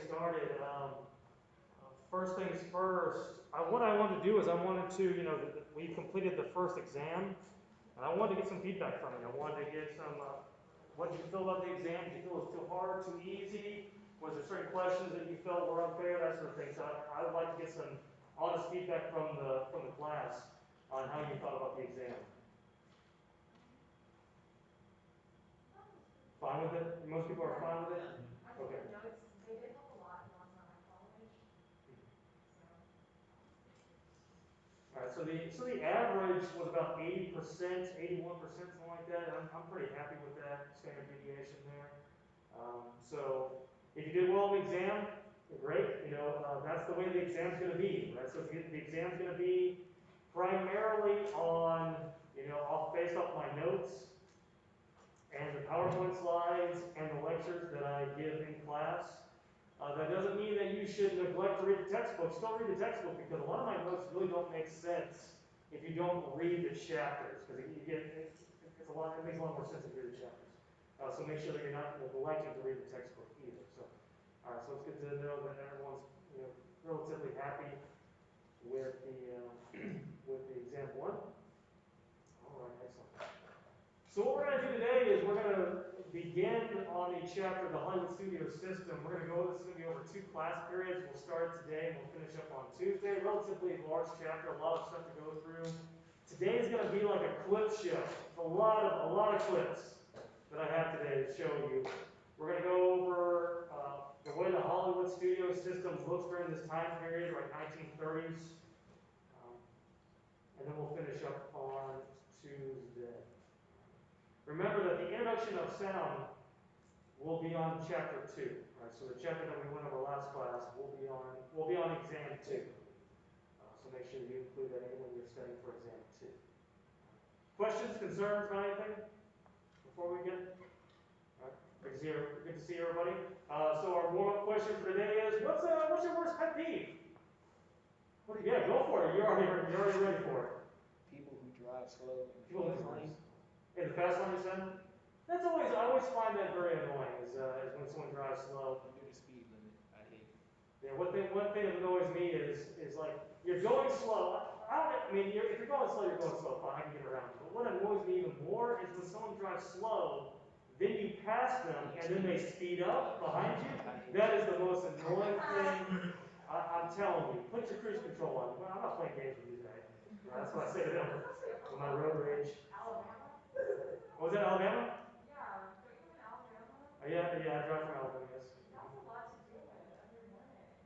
started, first things first, what I wanted to do is I wanted to, we completed the first exam, and I wanted to get some feedback from you. I wanted to get some, what did you feel about the exam? Did you feel it was too hard, too easy? Was there certain questions that you felt were unfair, that sort of thing? So I would like to get some honest feedback from the class on how you thought about the exam. Fine with it? Most people are fine with it? I took the notes, they did help a lot in Montana College. All right, so the average was about 80%, 81%, something like that. I'm pretty happy with that standard deviation there. So if you did well in the exam, great. That's the way the exam's going to be, right? So the exam's going to be primarily on, based off my notes and the PowerPoint slides and the lectures that I give in class. That doesn't mean that you should neglect to read the textbook. Still read the textbook, because a lot of my notes really don't make sense if you don't read the chapters, because it makes a lot more sense if you read the chapters. So make sure that you're not neglecting to read the textbook either. So, all right, so it's good to know that everyone's relatively happy with the with the exam one. All right, excellent. So what we're going to do today is we're going to begin on the chapter, the Hollywood Studio System. We're going to go, this is going to be over 2 class periods. We'll start today and we'll finish up on Tuesday. Relatively large chapter, a lot of stuff to go through. Today is going to be like a clip show. A lot of clips that I have today to show you. We're going to go over the way the Hollywood Studio System looks during this time period, like 1930s. And then we'll finish up on Tuesday. Remember that the introduction of sound will be on chapter 2. Right? So the chapter that we went over last class will be on exam 2. So make sure you include that when you're studying for exam 2. Questions, concerns about anything before we get? All right. Good to see everybody. So our warm-up question for today is: what's your worst pet peeve? Yeah, go for it. You're already ready for it. People who drive slow in the fast lane. In the fast lane, you said? I always find that very annoying is when someone drives slow. Under the speed limit, I hate it. Yeah, one thing that annoys me is like, you're going slow. If you're going slow, you're going slow. Fine, I can get around you. But what annoys me even more is when someone drives slow, then you pass them, and then they speed up behind you. That is the most annoying thing. I'm telling you, put your cruise control on. Well, I'm not playing games with you today. That's what I say to them with my road rage. Alabama? Was that Alabama? Yeah, don't you live in Alabama? Yeah, I drive from Alabama, yes. That's a lot to deal with every morning.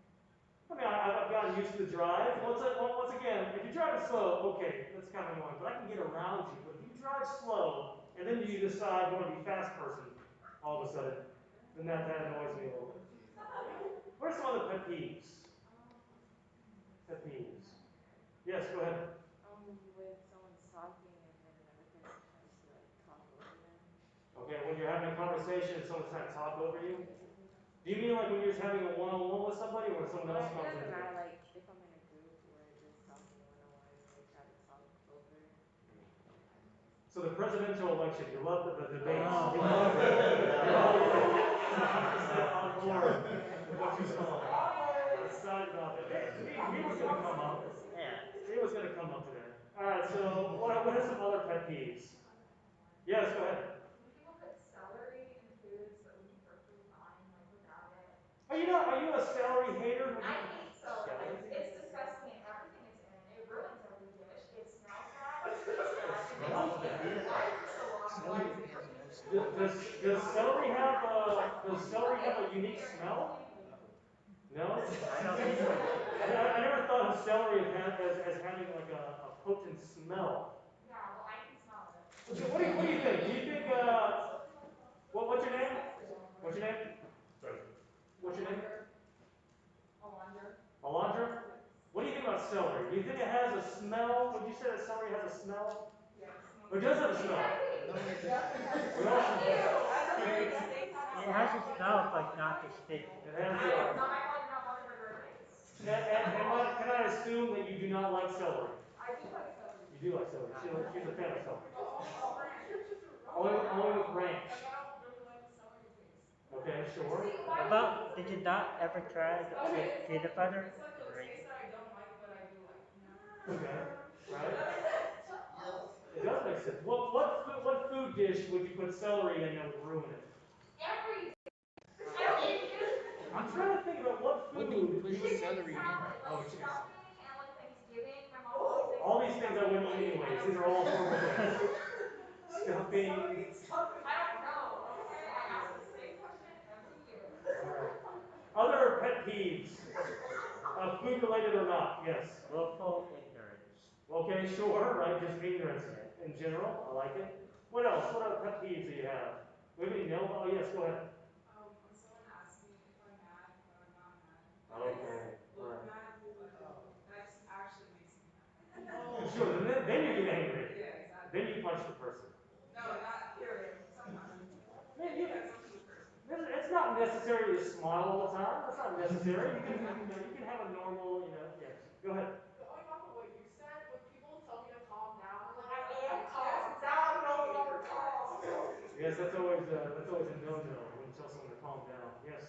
I've gotten used to the drive. Once again, if you're driving slow, okay, that's kind of annoying, but I can get around you. But if you drive slow, and then you decide you want to be a fast person, all of a sudden, then that annoys me a little bit. What are some other pet peeves? Pet peeves. Yes, go ahead. When someone's talking and then another person tries to talk over them. Okay, when you're having a conversation and someone's trying to talk over you? Do you mean like when you're just having a one-on-one with somebody, or when someone else comes in? It doesn't matter, like if I'm in a group where they're just talking one-on-one and they try to talk over. So the presidential election, you love the debates. Oh. You love it. You're on board with what you saw. I'm excited about that. He was going to come up. Yeah. He was going to come up today. All right, so what are some other pet peeves? Yes, go ahead. When people put celery in foods that would be perfectly fine, like without it. Are you a celery hater? I hate celery. It's disgusting in everything it's in. It ruins every dish. It smells bad. It tastes bad. It makes me think, why is it so long? Why is it crazy? Does celery have a unique smell? No? I don't think so. I never thought of celery as having like a potent smell. Yeah, well, I can smell it. Okay, what do you think? Do you think, what's your name? What's your name? What's your name? Alondra. Alondra? What do you think about celery? Do you think it has a smell? Would you say that celery has a smell? Yes. Or does it have a smell? It has a smell, but not distinct. It has Not my fault you're not bothered by the red race. can I assume that you do not like celery? I do like celery. You do like celery. She's a fan of celery. Only Only with ranch. Like I don't really like the celery taste. Okay, sure. See, why About Did you not ever try the peanut butter? It's like a Right. taste that I don't like, but I do like. Okay, right? Yes. It does make sense. What food dish would you put celery in that would ruin it? Every day. I'm trying to think about what What do you food. put Chicken celery in? salad, Oh, like chicken. stuffing, and like Thanksgiving. My mom always makes All these things I wouldn't eat anyways. These are all horrible things. Stuffing. I don't know, okay? I ask the same question every year. Alright. Other pet peeves, food related or not, yes. Willful ignorance. Okay, sure, right, just ignorance in general, I like it. What else? What other pet peeves do you have? Do we have any no? Oh, yes, go ahead. When someone asks me if I'm mad, but I'm not mad. Okay, Look right. mad, but that just actually makes me mad. Sure, then you get angry. Yeah, exactly. Then you punch the person. No, not period. Sometimes. Man, It depends on the person. it's not necessary to smile all the time. That's not necessary. You can have a normal, yes. Go ahead. Going off of what you said, when people tell me to calm down, I'm like, I am yes, calm. it's Now I'm no okay, longer you're calm. fine. Yes, that's always a no-no when you tell someone to calm down. Yes.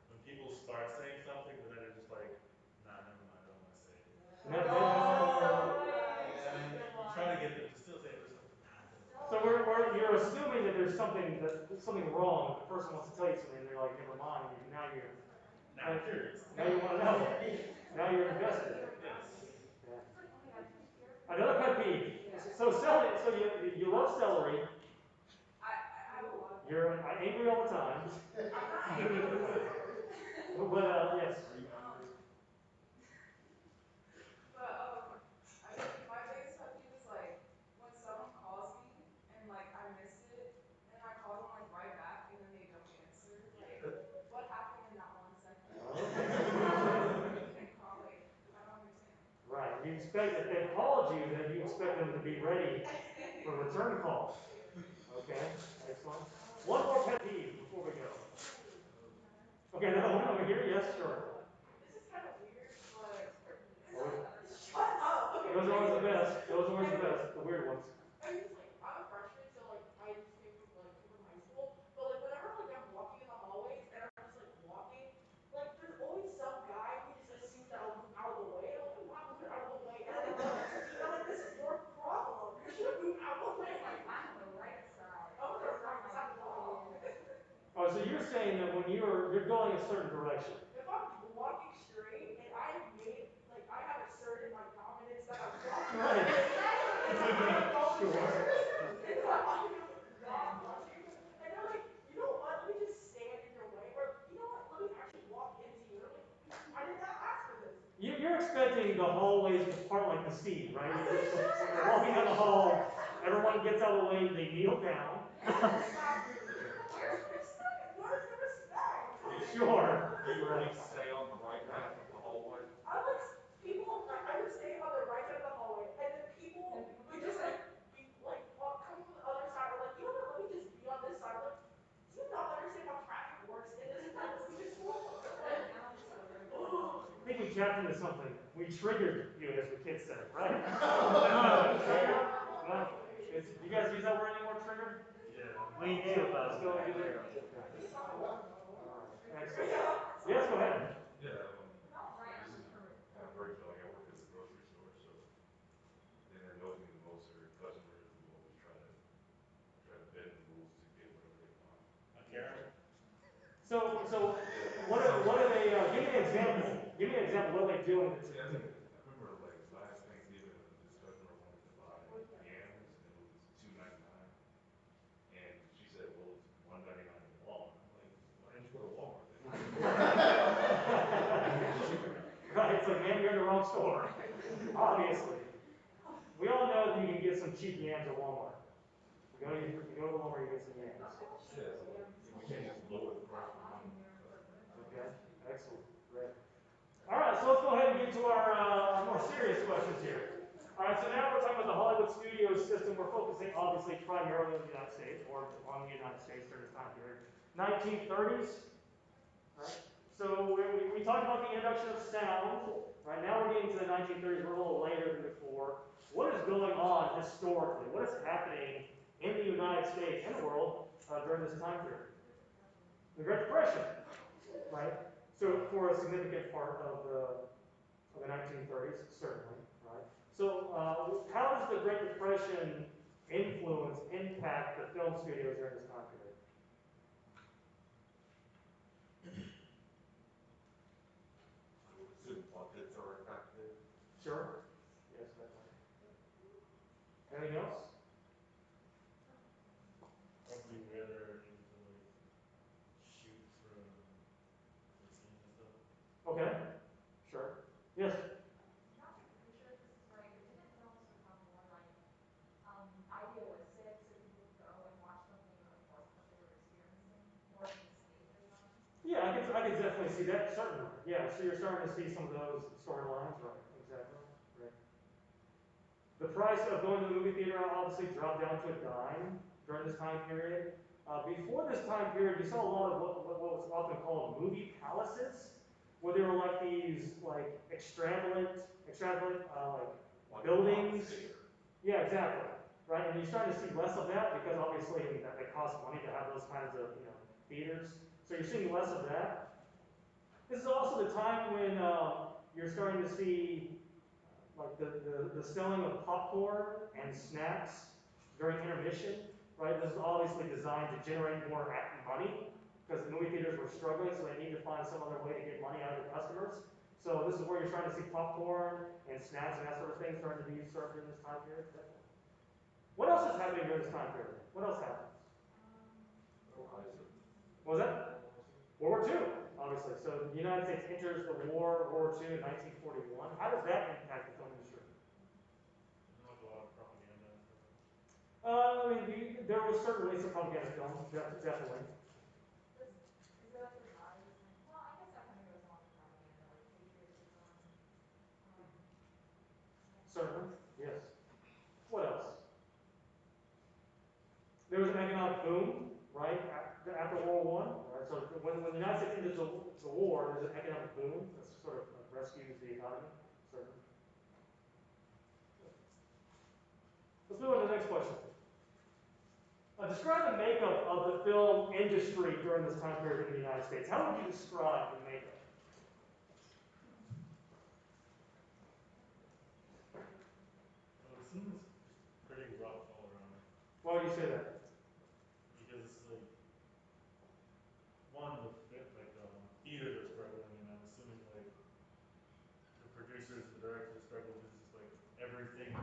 When people start saying something, but then they're just like, nah, never mind, I don't want to say it. Never- And you try to get them to still say it, but it's like, nah. So you're assuming that there's something wrong. The person wants to tell you something, and they're like, never mind. Now Now I'm curious. now you want to know. Now you're invested. Yes. Yeah. Another pet peeve. So celery. So you love celery. I have a lot of. You're angry all the time. I'm not angry all the time. But yes. But I think my biggest pet peeve is like when someone calls me and like I miss it, and then I call them like right back, and then they don't answer. Like, what happened in that 1 second? You didn't call. Like, I don't understand. Right. You expect if they called you, then you expect them to be ready for a return call. Okay. Excellent. One more pet peeve before we go. Okay, another one over here. Yes, sure. This is kind of weird, but Oh, shut up. Okay. those are always the best. Those are always the best. The weird ones. I mean, it's like I'm a freshman, so like I just came from high school. But like whenever like I'm walking in the hallways and I'm just like walking, like there's always some guy who just assumes that I'll move out of the way. And I'm like, I'm not moving out of the way. And I'm like, this is your problem. You should move out of the way. Like, I'm on the right side. I'm on the That's right not my side of the fault. Oh, so you're saying that when you're going a certain direction. If I'm walking straight and I have made like I have asserted my dominance that I'm walking Right. and I'm going Sure. and I'm not rushing, and they're like, you know what? Let me just stand in your way, or you know what? Let me actually walk into you. And I'm like, I did not ask for this. You're expecting the hallways to part like the sea, right? You're walking down the hall, everyone gets out of the way, they kneel down. Where's the respect? Where's the respect? Sure. You like stay on the right half of the hallway. I like people. I would stay on the right side of the hallway, and then people would just like be like come from the other side, or like, you know what? Let me just be on this side. I'm like, do you not understand how traffic works in this elementary school? I think we tapped into something. We triggered you, as the kids say, right? Triggered? No? You guys use that word anymore, triggered? Yeah. We do, but Still do it? Excellent. Yes, go ahead. Yeah. This is kind of personal. Like I work at the grocery store, so the thing that annoys me the most are customers who always try to bend the rules to get whatever they want. Karen? So what are they? Give me an example. Give me an example. What are they doing? Yeah, I remember like last Thanksgiving, this customer wanted to buy yams, and it was $2.99, and she said, "Well, it's $1.99 at Walmart." I'm like, "Why didn't you go to Walmart then?" Right, it's like, man, you're in the wrong store. Obviously. We all know that you can get some cheap yams at Walmart. You go to Walmart, you get some yams. Yeah, so we can't just lower the price for one customer. Okay, excellent, great. All right, so let's go ahead and get to our more serious questions here. All right, so now we're talking about the Hollywood Studios system. We're focusing obviously primarily on the United States, or on the United States during this time period. 1930s, right? So we talked about the introduction of sound. Right now we're getting to the 1930s. We're a little later than before. What is going on historically? What is happening in the United States and the world during this time period? The Great Depression. right? So for a significant part of the 1930s, certainly, right? So how does the Great Depression impact the film studios during this time period? I would assume budgets are affected. Sure. Yes, definitely. Anything else? Probably whether able to like shoot from the scenes and stuff. Okay. Sure. Yes. Not pretty sure if this is right, but didn't films become more like idealistic, so people could go and watch something of what they were experiencing more than escapism? Yeah, I could definitely see that, certainly. Yeah, so you're starting to see some of those storylines, right? Exactly. Right. The price of going to the movie theater obviously dropped down to a dime during this time period. Before this time period, you saw a lot of what was often called movie palaces, where they were like these like extravagant like buildings. Yeah, exactly. Right, and you're starting to see less of that because obviously that costs money to have those kinds of theaters. So you're seeing less of that. This is also the time when you're starting to see like the selling of popcorn and snacks during intermission, right? This is obviously designed to generate more money because the movie theaters were struggling, so they need to find some other way to get money out of the customers. So this is where you're starting to see popcorn and snacks and that sort of thing starting to be served in this time period. Definitely. What else is happening during this time period? What else happens? What was that? World War II, obviously. So the United States enters the World War II in 1941. How does that impact the film industry? Like a lot of propaganda and stuff. I mean, there was certainly some propaganda films, definitely. Is it like the rise? Well, I guess that kind of goes along with propaganda, like patriotism. Um, Certainly, yes. What else? There was an economic boom, right, after World War I. Right? So when the United States enters the war, there's an economic boom that sort of rescues the economy, certainly. Let's move on to the next question. Describe the makeup of the film industry during this time period in the United States. How would you describe the makeup? Well, it seems pretty rough all around Why would you say that? because it's like one theaters are struggling, and I'm assuming like the producers, the directors struggle because it's like everything's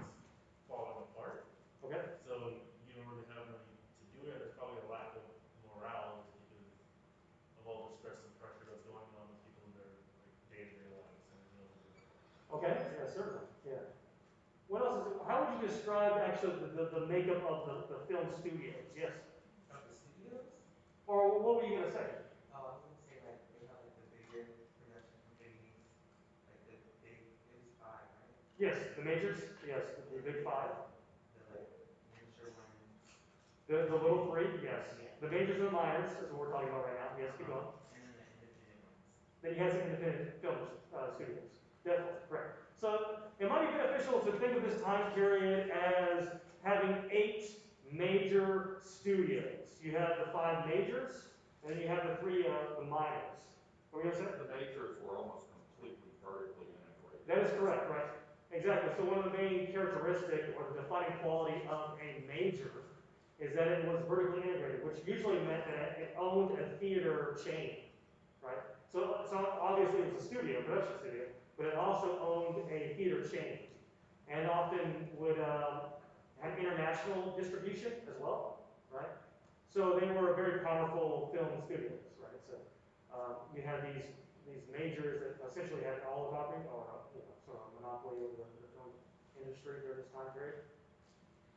falling apart. Okay. So you don't really have money to do it. There's probably a lack of morale just because of all the stress and pressure that's going on with people in their like day-to-day lives and they know what they're doing. Okay, yeah, certainly, yeah. What else is it? How would you describe actually the makeup of the film studios? Yes. Of the studios? Or what were you going to say? Oh, I was gonna say like they have like the bigger production companies, like the big. It was five, right? Yes, the majors. Yes, the big five. The like miniature ones. The little three. Yes. Yeah. The majors and the minors is what we're talking about right now. Yes, keep going. And then the independent ones. Then you have some independent film studios. Definitely, correct. So it might be beneficial to think of this time period as having 8 major studios. You have the 5 majors, and then you have the 3 the minors. What were you going to say? The majors were almost completely vertically integrated. That is correct, right? Exactly. So one of the main characteristics or the defining quality of a major is that it was vertically integrated, which usually meant that it owned a theater chain, right? So obviously it was a studio, production studio, but it also owned a theater chain, and often would have international distribution as well, right? So they were very powerful film studios, right? So you had these majors that essentially had an oligopoly or sort of a monopoly over the film industry during this time period.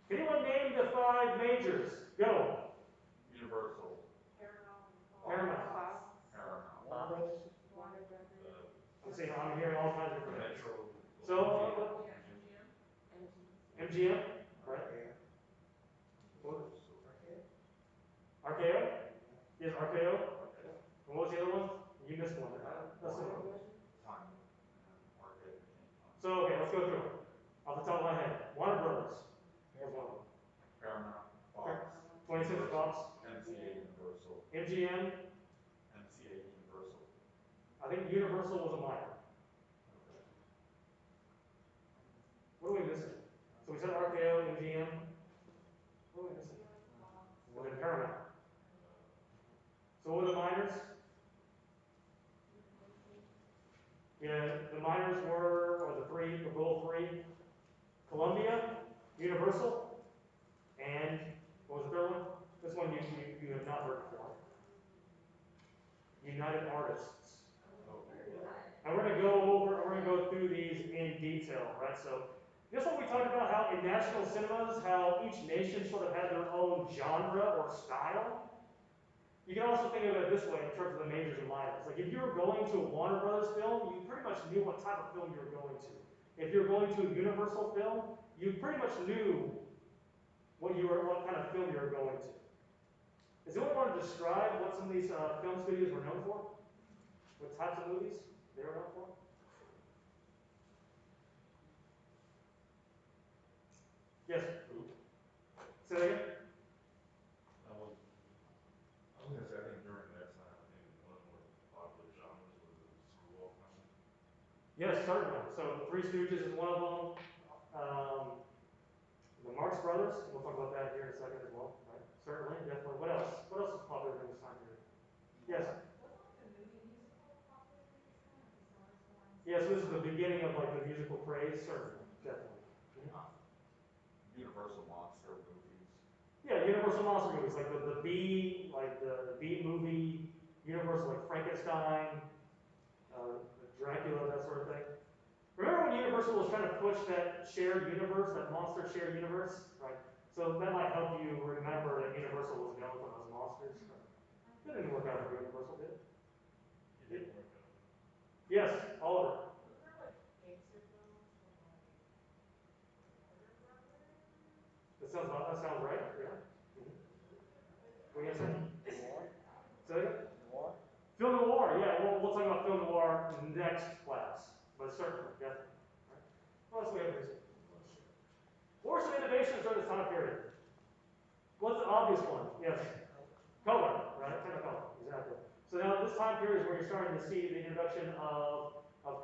Can anyone name the 5 majors? Go. Universal. Paramount. Paramount. Warner Brothers. I'm hearing all kinds of different names. Metro. So MGM, right? RKO? Yes, RKO. And what was the other one? You missed one. Let's see. Time. Arcade became time. So okay, let's go through it. Off the top of my head, Warner Brothers. Here's one of them. Paramount. Fox. 26 Fox. MCA Universal. MGM. MCA Universal. think Universal was a minor. What are we missing? So we said RKO, MGM. What are we missing? And then Paramount. So what are the minors? Yeah, the minors were, or the goal three, Columbia, Universal, and what was the third one? This one you have not heard before. United Artists. And we're gonna go through these in detail, right? So just what we talked about, how in national cinemas, how each nation sort of had their own genre or style. You can also think of it this way in terms of the majors and minors. Like if you were going to a Warner Brothers film, you pretty much knew what type of film you were going to. If you were going to a Universal film, you pretty much knew what kind of film you were going to. Does anyone want to describe what some of these film studios were known for? What types of movies they were known for? Yes. Say that again. I was gonna say, I think during that time, I think one of the more popular genres was the screwball comedy. Yes, certainly. So Three Stooges is one of them. The Marx Brothers, we'll talk about that here in a second as well. Right? Certainly, definitely. What else? What else is popular during this time period? Yes. Wasn't like the movie musical popular during this time, like the Star is Born? Yes, this is the beginning of like the musical craze. Certainly, definitely. Universal monster movies. Yeah, Universal monster movies like the B movie, Universal like Frankenstein, Dracula, that sort of thing. Remember when Universal was trying to push that shared universe, that monster shared universe, right? So that might help you remember that Universal was known for those monsters. It didn't work out for Universal, did it? It didn't work out. Yes, Oliver. Wasn't there like gangster films from like Warner Brothers? That sounds right. Yeah. What are you gonna say? Say it again? Film noir, yeah, we'll talk about film noir next class, but certainly, definitely. Right. What else we have here? What were some innovations during this time period? What's the obvious one? Yes. Color, right? Technicolor, exactly. So now this time period is where you're starting to see the introduction of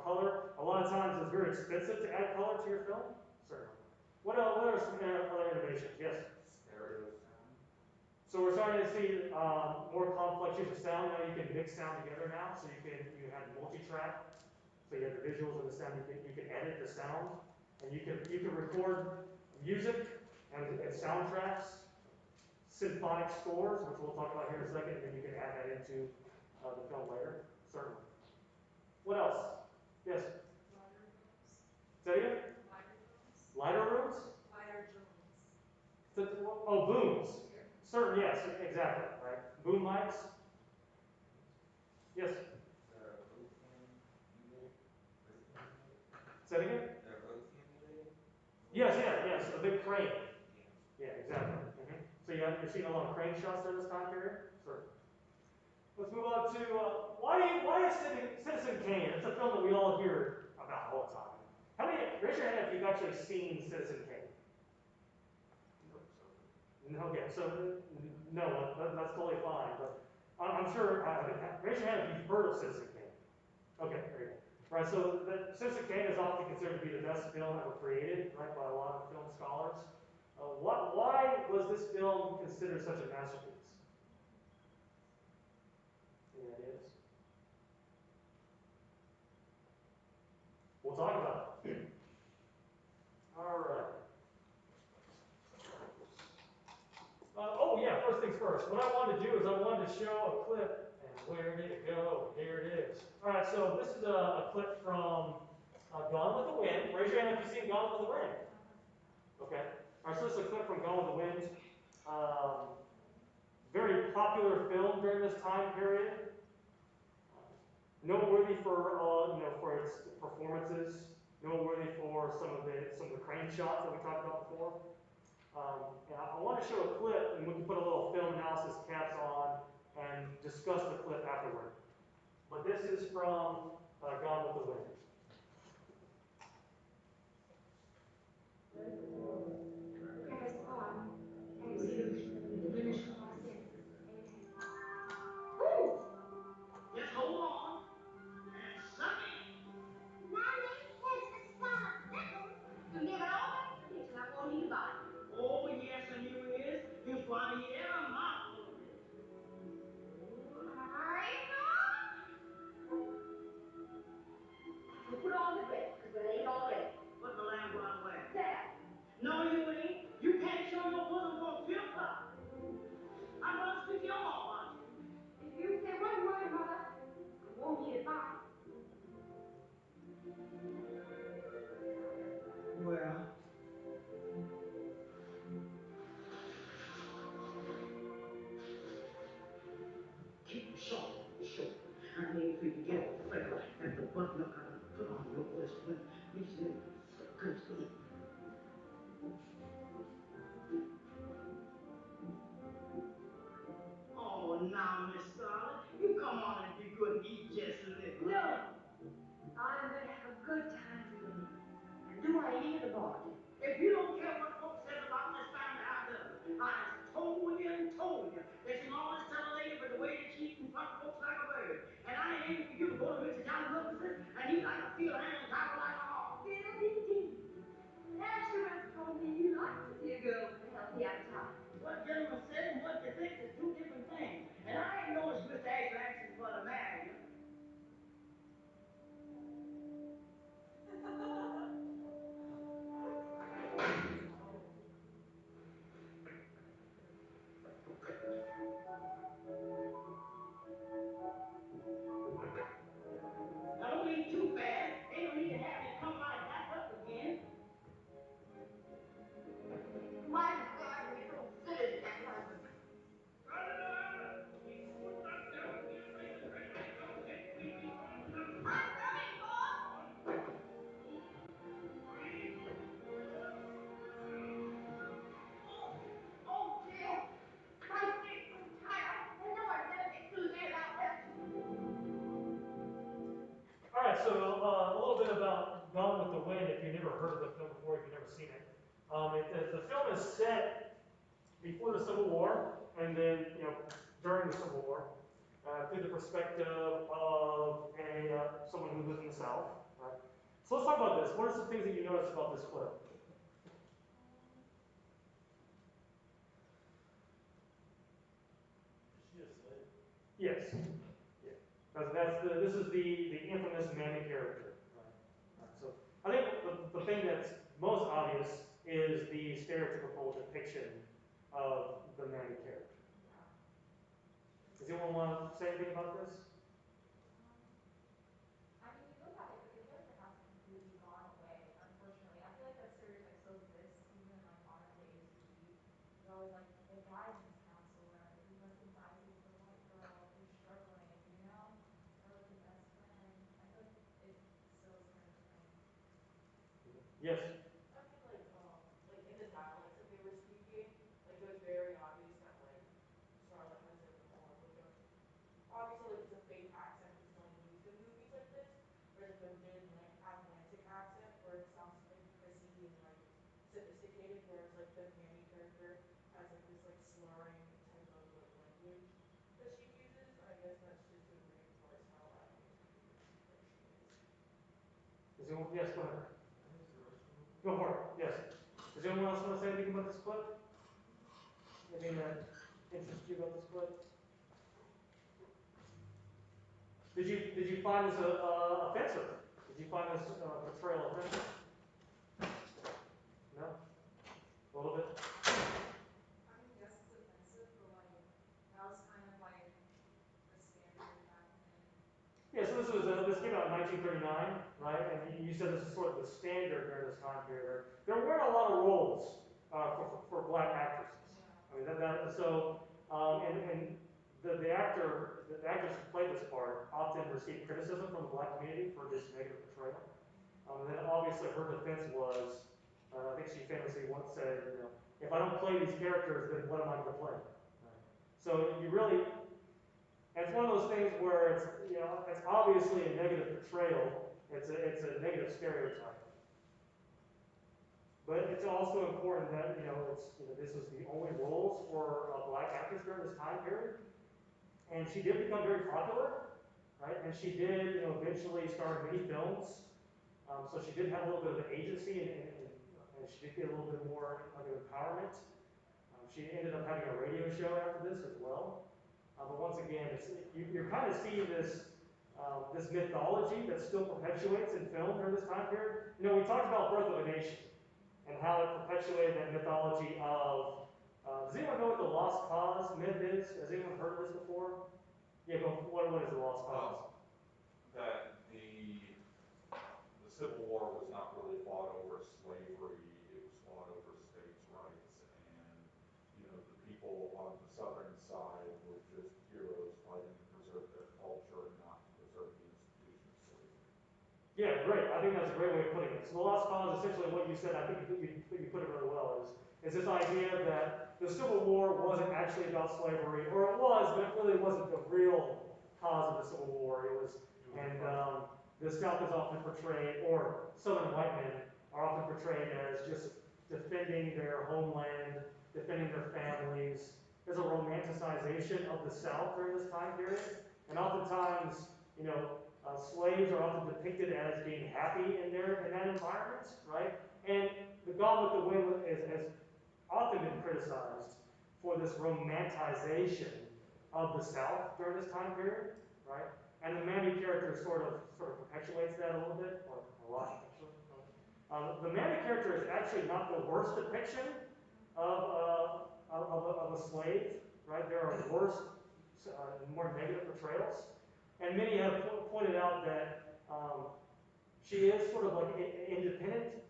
color. A lot of times it's very expensive to add color to your film. Certainly. What are some other innovations? Yes. Stereo sound. So we're starting to see more complex use of sound. Now you can mix sound together now. So you had multi-track. So you have the visuals and the sound. You can edit the sound, and you can record music and soundtracks, symphonic scores, which we'll talk about here in a second, and then you can add that into the film later. Certainly. What else? Yes. Lighter rooms. Say it again. Lighter rooms. Lighter rooms. Lighter rooms. Oh, booms. Certain, yes, exactly, right. Boom mics. Yes. The Otium unit. Say it again. The Otium unit. Yes, so the big crane. Yeah. Yeah, exactly. So you're seeing a lot of crane shots during this time period? Sure. Let's move on to, why is Citizen Kane? It's a film that we all hear about all the time. How many, raise your hand if you've actually seen Citizen Kane. No, okay, so, no, that's totally fine, but I'm sure, raise your hand if you've heard of Citizen Kane. Okay, there you go. Right, so Citizen Kane is often considered to be the best film ever created, right, by a lot of film scholars. Why was this film considered such a masterpiece? Any ideas? We'll talk about it. All right. Oh yeah, first things first. What I wanted to do is I wanted to show a clip, and where did it go? Here it is. All right, so this is a clip from Gone with the Wind. Raise your hand if you've seen Gone with the Wind. Okay. All right, so this is a clip from Gone with the Wind. Very popular film during this time period. Noteworthy for for its performances. Noteworthy for some of the crane shots that we talked about before. And I want to show a clip, and we can put a little film analysis caps on and discuss the clip afterward. But this is from Gone with the Wind. Press on. Exit. Finish crossing. Just hold on. you to get well and to button up and put on your best linen. Me say, curse the Oh, now, Miss Scarlet, you come on and be good and eat just a little. No, I'm going to have a good time today. And do I hear the bargain? If you don't care what folks says about this family, I does. I told you and told you that you can always tell a lady by the way that she eat in front of folks like a bird. And I ain't aiming for you to go to Mr. Johnny Wilkinson's and eat like a field hand and travel like a hog. Fiddle dee dee. Ashley once told me you like to see a girl with a healthy appetite. What gentleman says and what you think is two different things. And I ain't noticed Mr. Ashley anxious for to marry you. Now don't eat too fast. Ain't no need to have you come right back up again. Why does God be so silly to that husband? I'm coming, Bob! Oh, dear. My feet's so tight. I know I'd never get through there without help. All right, so a little bit about Gone with the Wind, if you've never heard of the film before, if you've never seen it. The film is set before the Civil War, and then during the Civil War, through the perspective of someone who lives in the South. Right? So let's talk about this. What are some things that you noticed about this clip? Is she a slave? Yes. Yeah. This is the infamous Mammy character. Right. So I think the thing that's most obvious is the stereotypical depiction of the Mammy character. Does anyone want to say anything about this? I mean, you look at it, but the character hasn't completely gone away, unfortunately. I feel like that stereotype still exists, even in like modern day TV. There's always like the guidance counselor who sympathizes with the white girl who's struggling, or like the best friend. I feel like it still is kind of a thing. Yes. I mean, like in the dialects that they were speaking, like it was very obvious that like Scarlett has like more of like a obviously like it's a fake accent because it's only used in movies like this, but it's like a mid-Atlantic accent where it sounds like prissy and like sophisticated, whereas like the Mammy character has like this like slurring type of like language that she uses, and I guess that's just to reinforce how African like she is. Does anyone? Yes, go ahead. Go for it. Yes. Does anyone else want to say anything about this clip? Anything that interests you about this clip? Did you find this offensive? Did you find this portrayal offensive? No? A little bit? I mean, yes, it's offensive, but like that was kind of like the standard back then. Yeah, so this came out in 1939, right? And you said this is sort of the standard during this time period. There weren't a lot of roles for black actresses. Yeah. I mean, and the actors who played this part often received criticism from the black community for this negative portrayal. And then obviously her defense was, I think she famously once said, if I don't play these characters, then what am I going to play? Right. So you really, and it's one of those things where it's obviously a negative portrayal. It's a negative stereotype. But it's also important that this was the only roles for a black actress during this time period, and she did become very popular, right? And she did eventually star in many films, so she did have a little bit of an agency, and she did get a little bit more of an empowerment. She ended up having a radio show after this as well. But once again, you're kind of seeing this mythology that still perpetuates in film during this time period. We talked about Birth of a Nation and how it perpetuated that mythology of. Does anyone know what the Lost Cause myth is? Has anyone heard of this before? Yeah, what is the Lost Cause? That the Civil War was not really fought over slavery, it was fought over states' rights, and the people on the southern side were just heroes fighting to preserve their culture and not to preserve the Yeah, great. I think that's a great way of putting it. So the lost cause, essentially what you said, I think you put it really well, is this idea that the Civil War wasn't actually about slavery, or it was, but it really wasn't the real cause of the Civil War. It was, and the South is often portrayed, or Southern white men are often portrayed as just defending their homeland, defending their families. There's a romanticization of the South during this time period, and oftentimes, you know, slaves are often depicted as being happy in that environment, right? And the Gone with the Wind has often been criticized for this romanticization of the South during this time period, right? And the Mandy character sort of perpetuates that a little bit, or a lot actually. The Mandy character is actually not the worst depiction of a slave, right? There are worse, more negative portrayals. And many have pointed out that she is sort of like independent,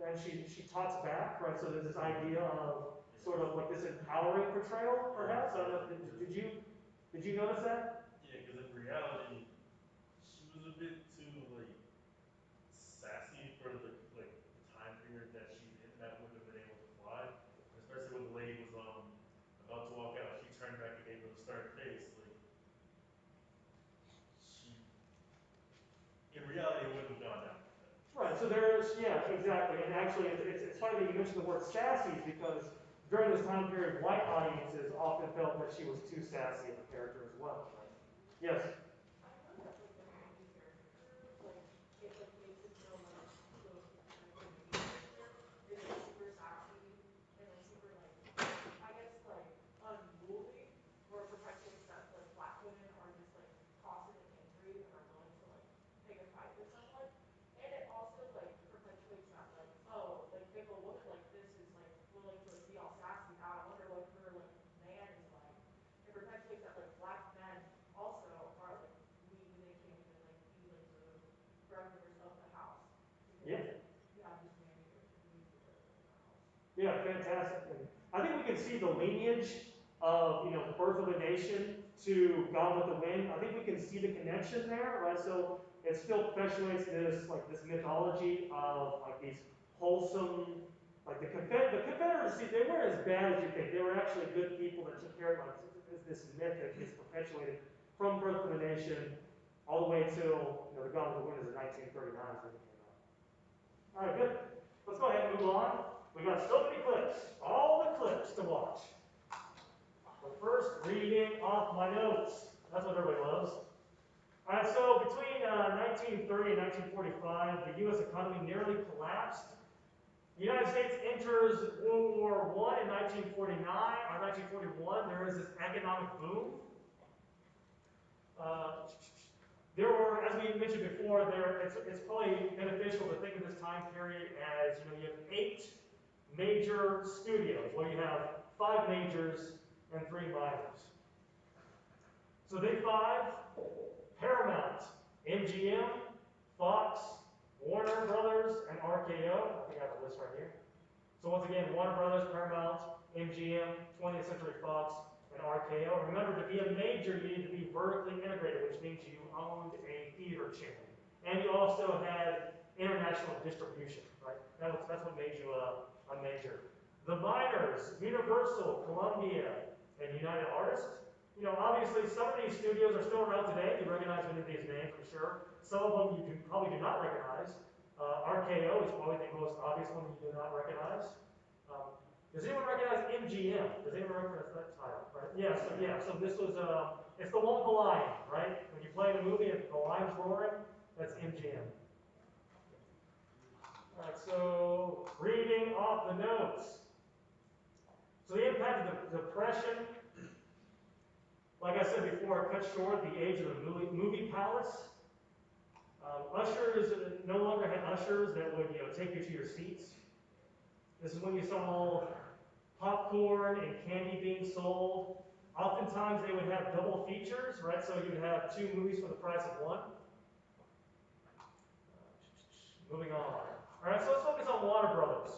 and she talks back, right? So there's this idea of sort of like this empowering portrayal, perhaps. I don't know. Did you notice that? Yeah, because in reality, she was a bit too like sassy for the time period that she's in. That wouldn't have been able to fly, and especially when the lady was about to walk out, she turned back and gave her the stern face. Like she, in reality, it wouldn't have gone down like that. Right, so yeah, exactly. And actually, it's funny that you mentioned the word sassy because during this time period, white audiences often felt that she was too sassy of a character as well. Right? Yes? I know that like the Mandy character, like it like makes it so like the main character is like super sassy and like super like I guess like unruly, where it perpetuates that like black women are just like tossing and angry and are willing to like pick a fight with someone. And it also like perpetuates that like, oh, like if a woman like this is like willing to like be all sassy, now I wonder what her like man is like. It perpetuates that like black men also are like weak and they can't even like be like the breadwinners of the house. Because Yeah. you have this Mandy character who is the breadwinner of the house. Yeah, fantastic. And I think we can see the lineage of, Birth of a Nation to Gone with the Wind. I think we can see the connection there, right? So it still perpetuates this mythology of like these wholesome, like the Confederacy. They weren't as bad as you think. They were actually good people that took care of this myth that gets perpetuated from Birth of a Nation all the way till the Gone with the Wind is in 1939 when it came out. All right, good. Let's go ahead and move on. We got so many clips, all the clips to watch. But first, reading off my notes. That's what everybody loves. All right, so between 1930 and 1945, the U.S. economy nearly collapsed. The United States enters World War I in 1949 or 1941. There is this economic boom. There were, as we mentioned before, it's probably beneficial to think of this time period as, you have 8 major studios. Well, you have 5 majors and 3 minors. So Big 5, Paramount, MGM, Fox, Warner Brothers, and RKO. I think I have a list right here. So once again, Warner Brothers, Paramount, MGM, 20th Century Fox, and RKO. Remember, to be a major, you need to be vertically integrated, which means you owned a theater chain. And you also had international distribution, right? That's what made you a major. The minors, Universal, Columbia, and United Artists. Obviously, some of these studios are still around today. You recognize many of these names, I'm sure. Some of them you probably do not recognize. RKO is probably the most obvious one you do not recognize. Does anyone recognize MGM? Does anyone recognize that title? Right? Yeah. So this was it's the one with the lion, right? When you play the movie, if the lion's roaring, that's MGM. All right. So reading off the notes. So the impact of the Depression. Like I said before, cut short the age of the movie palace. Ushers no longer had ushers that would take you to your seats. This is when you saw popcorn and candy being sold. Oftentimes they would have double features, right? So you would have 2 movies for the price of 1. Moving on. All right, so let's focus on Warner Brothers.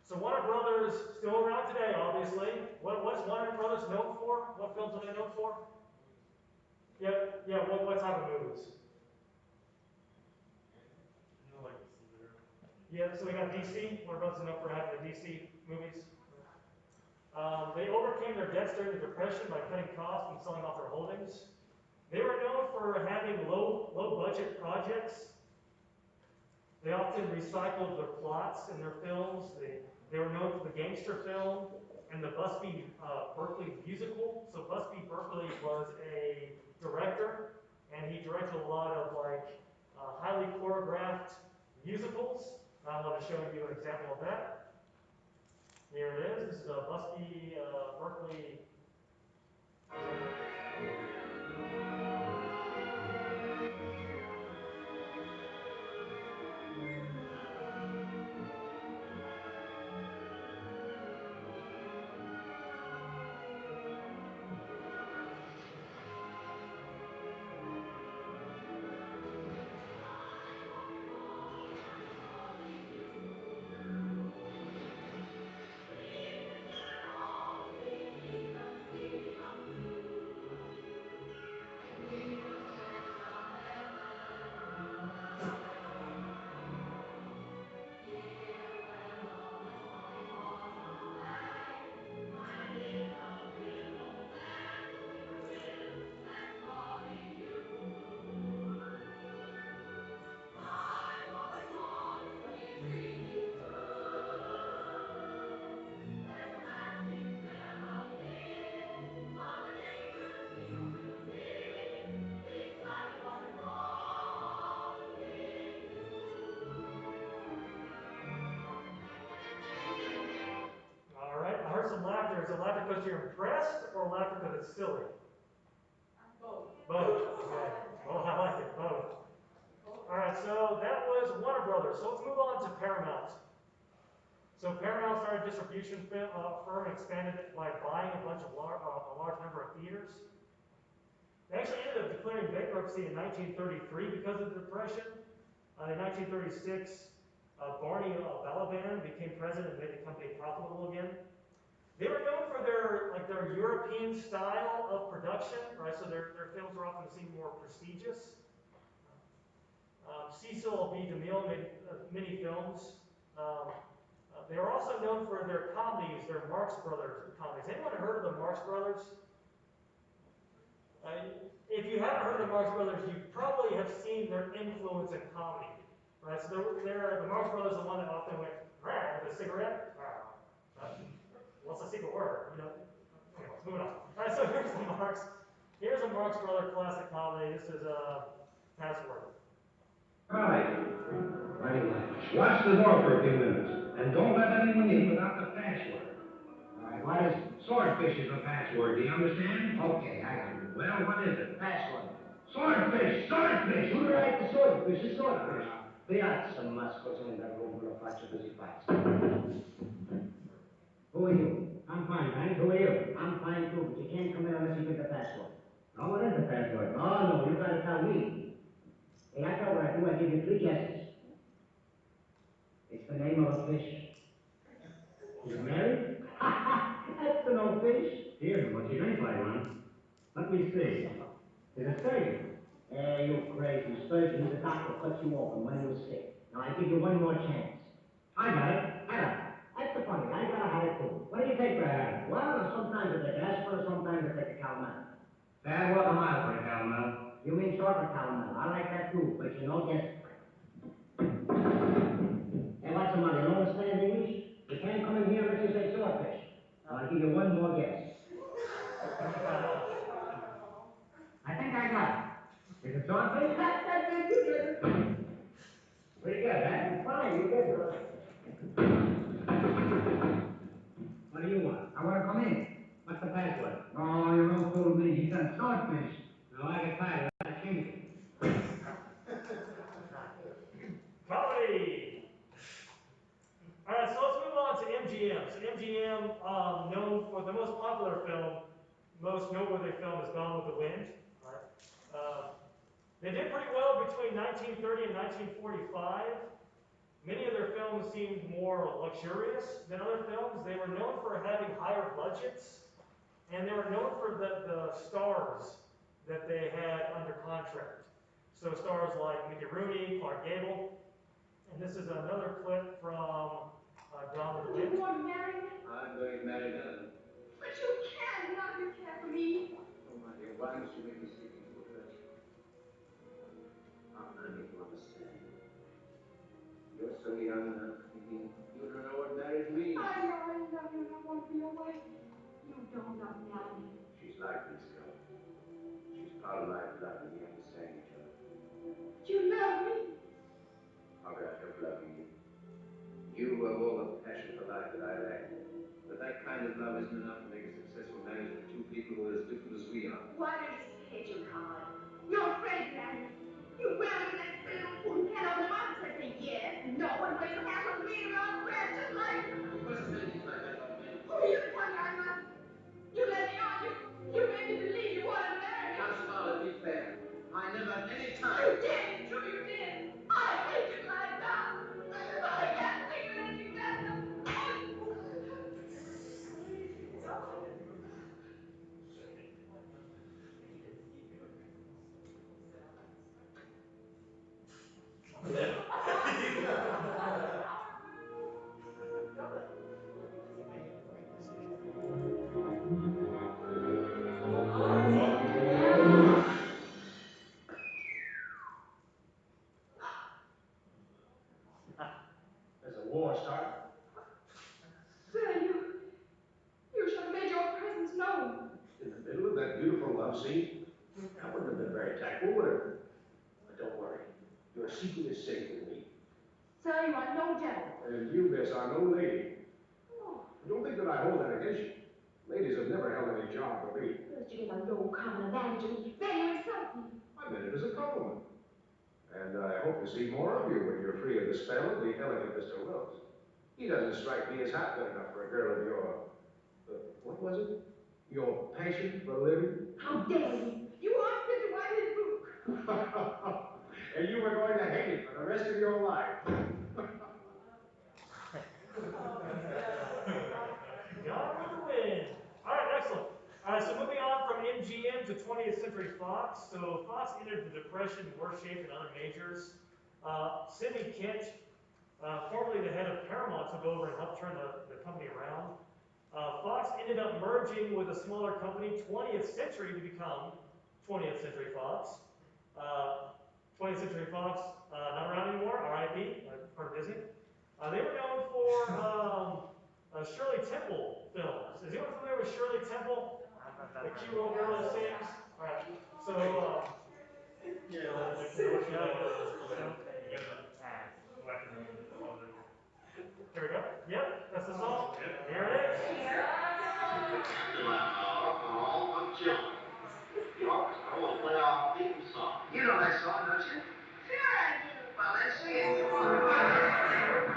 So Warner Brothers, still around today, obviously. What's Warner Brothers known for? What films are they known for? Yeah. What type of movies? Yeah, so we got DC. Warner Bros. Is known for having the DC movies. They overcame their debts during the Depression by cutting costs and selling off their holdings. They were known for having low budget projects. They often recycled their plots in their films. They were known for the gangster film and the Busby Berkeley musical. So Busby Berkeley was a director, and he directed a lot of highly choreographed musicals. I want to show you an example of that. Here it is. This is a Busby Berkeley. All right, I heard some laughter. Is it laughter because you're impressed or laughter because it's silly? Both. Both. Okay. Well, I like it. Both. All right, so that was Warner Brothers. So let's move on to Paramount. So Paramount started a distribution firm and expanded it by buying a large number of theaters. They actually ended up declaring bankruptcy in 1933 because of the Depression. In 1936, Barney Balaban became president and made the company profitable again. They were known for their European style of production, right? So their films were often seen more prestigious. Cecil B. DeMille made many films. They were also known for their comedies, their Marx Brothers comedies. Anyone heard of the Marx Brothers? If you haven't heard of the Marx Brothers, you probably have seen their influence in comedy, right? So the Marx Brothers, the one that often went with a cigarette. What's the secret word? You know. Anyways, moving on. All right, so here's the Marx. Here's a Marx Brother classic comedy. This is Password. Right. Anyway, watch the door for a few minutes, and don't let anyone in without the password. All right, what is it? Swordfish is the password, do you understand? Okay, I got it. Well, what is it? Password. Swordfish! Swordfish! You're right, the swordfish, the swordfish. Piazza mascoso in that room full of faccia così pazza. Who are you? I'm fine, thanks. Who are you? I'm fine too, but you can't come in unless you give the password. Oh, what is the password? Oh, no, you gotta tell me. Hey, I know what I do. I give you 3 guesses. It's the name of a fish. Is it married? That's an old fish. Here's what you drink like one. Let me see. Is it sturgeon? Hey, you crazy. Sturgeon, the doctor cut you open when he was sick. Now, I give you one more chance. I got it. Haddock. That's the funny. I got a haddock too. What do you take for a haddock? Well, sometimes I take aspirin, sometimes I take a calmette. Bad work a mile for a calmette. You mean chocolate calmette. I like that too, but you know, guess. Hey, what's the matter? You don't understand English? You can't come in here unless you say swordfish. Now, I'll give you one more guess. I think I got it. Is it swordfish? That's it, you did it. Pretty good, huh? Fine, you did it. What do you want? I want to come in. What's the password? Oh, you're all fooling me. He said swordfish. No, I get tired of that. I changed it. Comedy! Alright, so let's move on to MGM. So MGM, known for the most popular film, most noteworthy film is Gone with the Wind. Right? They did pretty well between 1930 and 1945. Many of their films seemed more luxurious than other films. They were known for having higher budgets, and they were known for the stars that they had under contract. So stars like Mickey Rooney, Clark Gable. And this is another clip from Gone with the Do you Wind. want to marry me? I'm going to marry her. But you can't, not if you care for me. Oh, my dear, why must you make me speak into a virgin? I make you understand. You're so young now, Nadine. You don't know what marriage means. I know I love you and I want to be your wife. You don't love me, Alvin. She's like me, Scully. She's part of my blood and we understand each other. But you love me. How could I help loving you? You have all the passion for life that I lack. But that kind of love isn't enough to make a successful marriage for two people who are as different as we are. Why don't you say it, you coward? You're afraid to marry me. You wear like that silly little wooden cat on the mountain and say yes and no and wave your hands on green and on red just like... You mustn't say things like that about me. Oh, you tell me I must. You led me on. You made me believe you wanted to marry me. Now, Scarlett, be fair. I never at any time... You did. It's true you did. I hate you till I die. I can't think of anything better. There's a war starting. Sir, you should have made your presence known. In the middle of that beautiful love scene? That wouldn't have been very tactful, would it? But don't worry. Your secret is safe with me. Sir, you are no gentleman. And you, miss, are no lady. Oh, Don't think that I hold that against you. Ladies have never held any charm for me. first you get a low common advantage of me, then you insult me. I meant it as a compliment. And I hope to see more of you when you're free of the spell of the elegant Mr. Rose. He doesn't strike me as half good enough for a girl of your... what was it? Your passion for living? How dare you? You aren't fit to write his book. And you were going to hate it for the rest of your life. Gone with the Wind. All right, excellent. All right, so moving on from MGM to 20th Century Fox. So Fox entered the Depression worse shape than other majors. Sidney Kent, formerly the head of Paramount, took over and helped turn the company around. Fox ended up merging with a smaller company, 20th Century, to become 20th Century Fox. 20th Century Fox, not around anymore, RIP, part of Disney. They were known for Shirley Temple films. Is anyone familiar with Shirley Temple? The cute little girl that sings? Alright, so, Yeah, the commercial, you got the black and red on there. here we go. Yep, that's the song. Yep. Here it is. All of children. Folks, I want to play our theme song. You know that song, don't you? Sure I do. Well, then sing it. Come on.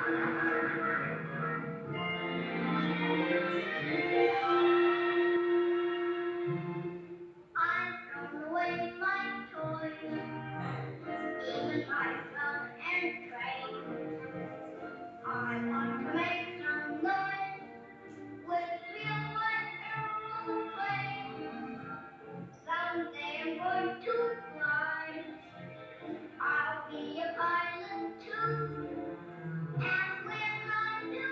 I've thrown away my toys, even my thumb and tray. I want to make some noise with real life aeroplanes. Someday I'm going to fly. I'll be a pilot too. And when I do,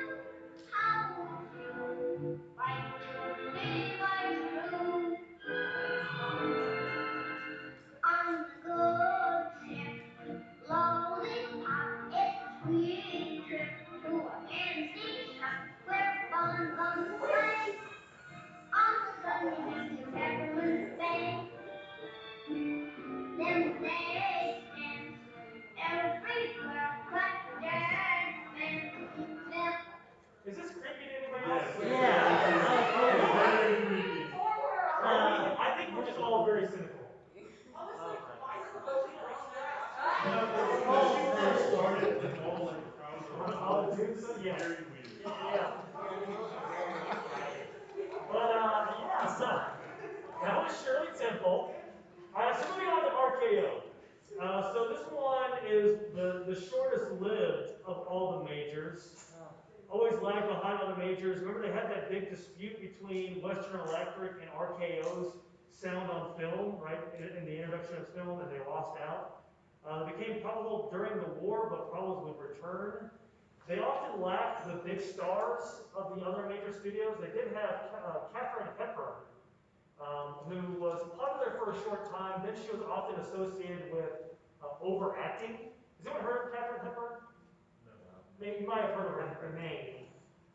how would you like to be my crew? On the good ship, Lollipop, it's a sweet trip to a candy shop where bonbons play. On the sunny beach of Peppermint Bay, lemonade stands everywhere, crackers, fans. Is this creepy to anybody Yes. else? It's very creepy. I think we're just all very cynical. When she first started, and all like the crowds were All the tunes, yeah. very weird. Yeah. But, yeah, so, that was Shirley Temple. So moving on to RKO. So this one is the shortest lived of all the majors. Always lagged behind other majors. Remember they had that big dispute between Western Electric and RKO's sound on film, right, in the introduction of film, and they lost out. They became profitable during the war, but problems would return. They often lacked the big stars of the other major studios. They did have Katharine Hepburn, who was popular for a short time. Then she was often associated with overacting. Has anyone heard of Katharine Hepburn? No. You might have heard of her name.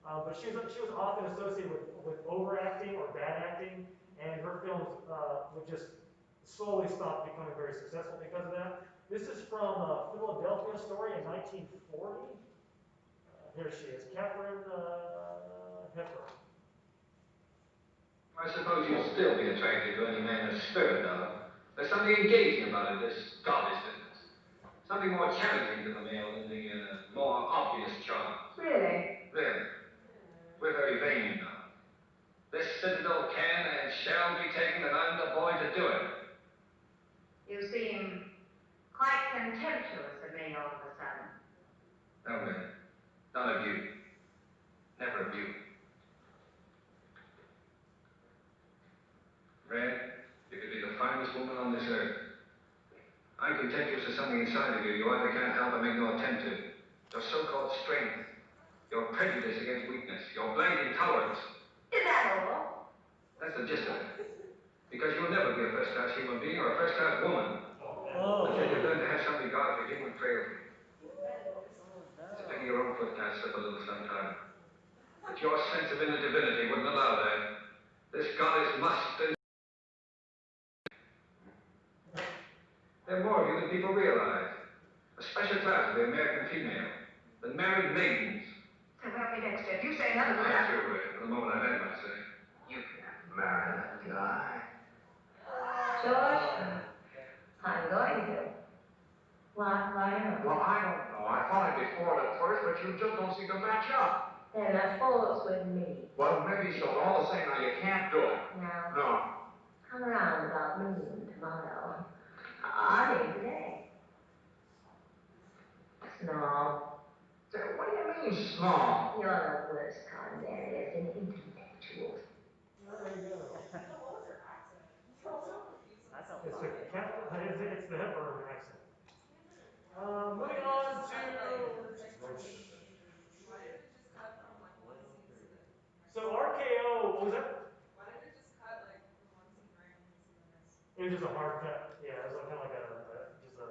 But she was often associated with overacting or bad acting, and her films would just slowly stop becoming very successful because of that. This is from Philadelphia Story in 1940. Here she is, Katharine Hepburn. I suppose you'll still be attracted to any man of spirit, though. There's something engaging about it, this goddess business. Something more challenging to the male than the more obvious charms. Really? Really. We're very vain, you know. This citadel can and shall be taken, and I'm the boy to do it. You seem quite contemptuous of me all of a sudden. No, Red. None of you. Never of you. Red, you could be the finest woman on this earth. I'm contemptuous of something inside of you you either can't help or make no attempt to. Your so-called strength, your prejudice against weakness, your blind intolerance. Is that all? That's the gist of it. Because you'll never be a first-class human being or a first-class woman until you learn to have some regard for human frailty. It's a pity your own foot can't slip a little sometime. But your sense of inner divinity wouldn't allow that. This goddess must and... There are more of you than people realize. A special class of the American female. The married maidens. So help me next, Jeff. You say another word. I'm through, Red. For the moment, I've had my say. You can't marry that guy. George, I'm going to. Why not? Well, I don't know. I thought I'd be for it at first, but you just don't seem to match up. Then that falls with me. Well, maybe so. All the same, now you can't do it. No. No. Come around about noon tomorrow. I mean today. Small. Say, what do you mean, small? You're the worst kind there is, an intellectual. There you go. What was her accent? So confused. That's a It's lot. it's the Hepburn accent. Moving on to. Why did it just cut from like one scene to the next? So RKO, what was that? Why did it just cut like from one scene randomly to the next? It was just a hard cut. Yeah, it was like, kind of like just a.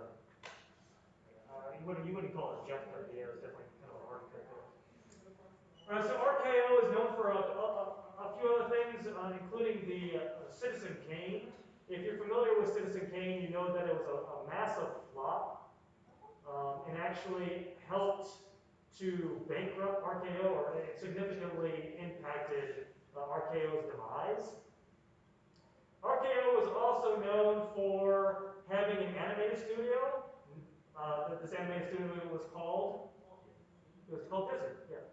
You wouldn't call it a jump cut. Yeah, it was definitely kind of a hard cut there. So RKO is known for a few other things, including the Citizen Kane. If you're familiar with Citizen Kane, you know that it was a massive flop. And actually helped to bankrupt RKO, or it significantly impacted RKO's demise. RKO was also known for having an animated studio. This animated studio was called? It was called Disney, yeah.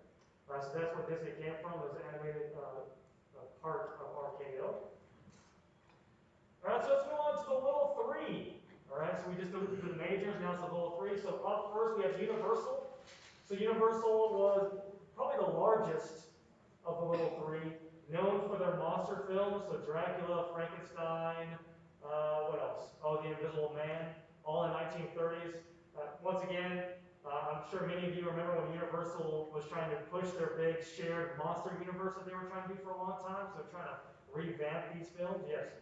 So that's where Disney came from, was an animated part of RKO. Alright, so let's move on to the little three. Alright, so we just did the majors, now it's the little three. So up first we have Universal. So Universal was probably the largest of the little three, known for their monster films, so Dracula, Frankenstein, what else? Oh, The Invisible Man, all in 1930s. Once again, I'm sure many of you remember when Universal was trying to push their big shared monster universe that they were trying to do for a long time, so trying to revamp these films, yes.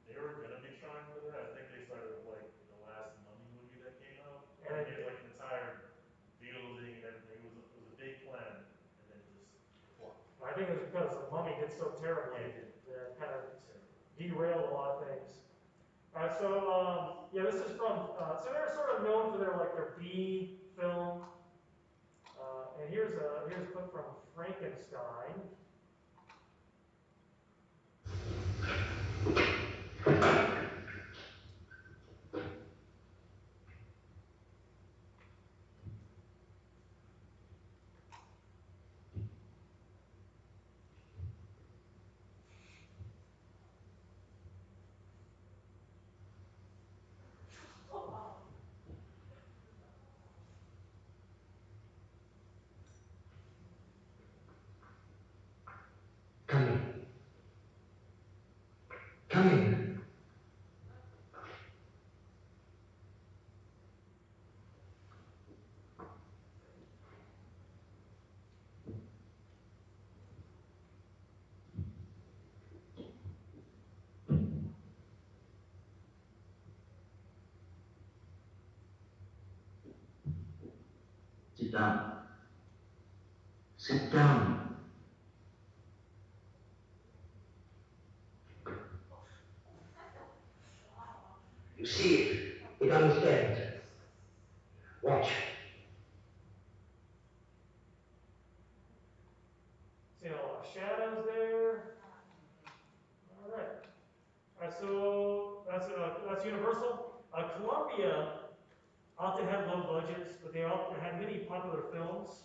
They were gonna be trying for that. I think they started with like the last Mummy movie that came out. And they had like an entire building and everything. It was a big plan, and then it just flopped. I think it was because the Mummy did so terribly that it kind of derailed a lot of things. Yeah, this is from. So they're sort of known for their B film. And here's a clip from Frankenstein. Come in. Come in. Sit down. Sit down. You see it. It understands. Watch. See a lot of shadows there. All right. All right, so that's Universal. Columbia often had low budgets, but they often had many popular films.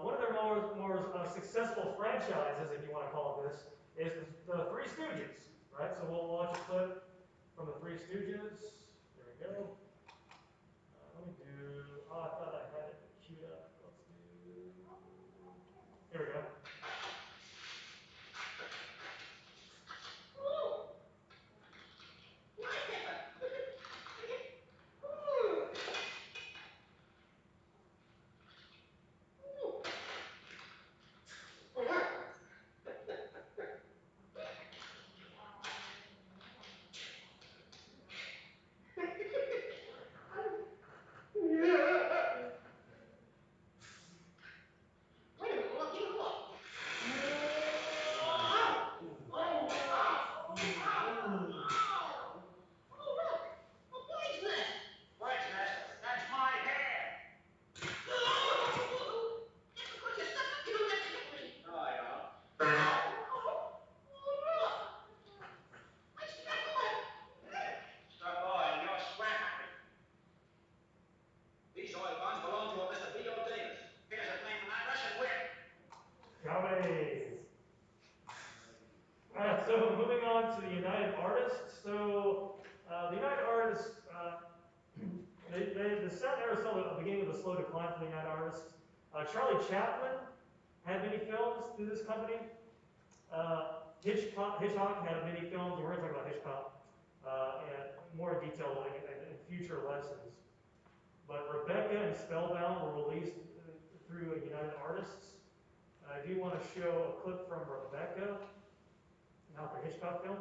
One of their more successful franchises, if you want to call it this, is the Three Stooges, right? So we'll watch a clip from the Three Stooges. There we go. Let me do. Oh, I thought I had it queued up. Let's do. Here we go. That's my hair. It's because you're stuck up, you don't let me. No, I don't. I struck oil. Struck oil, you're scrap happy. These oil guns belong to a Mr. B.O. Davis. Here's his name and address and whip. Comedy. All right, so moving on to the United Artists. So the United Artists, the set era saw the beginning of a slow decline for the United Artists. Charlie Chaplin had many films through this company. Hitchcock had many films, and we're going to talk about Hitchcock and more detail in future lessons. But Rebecca and Spellbound were released through United Artists. I do want to show a clip from Rebecca, not the Hitchcock film.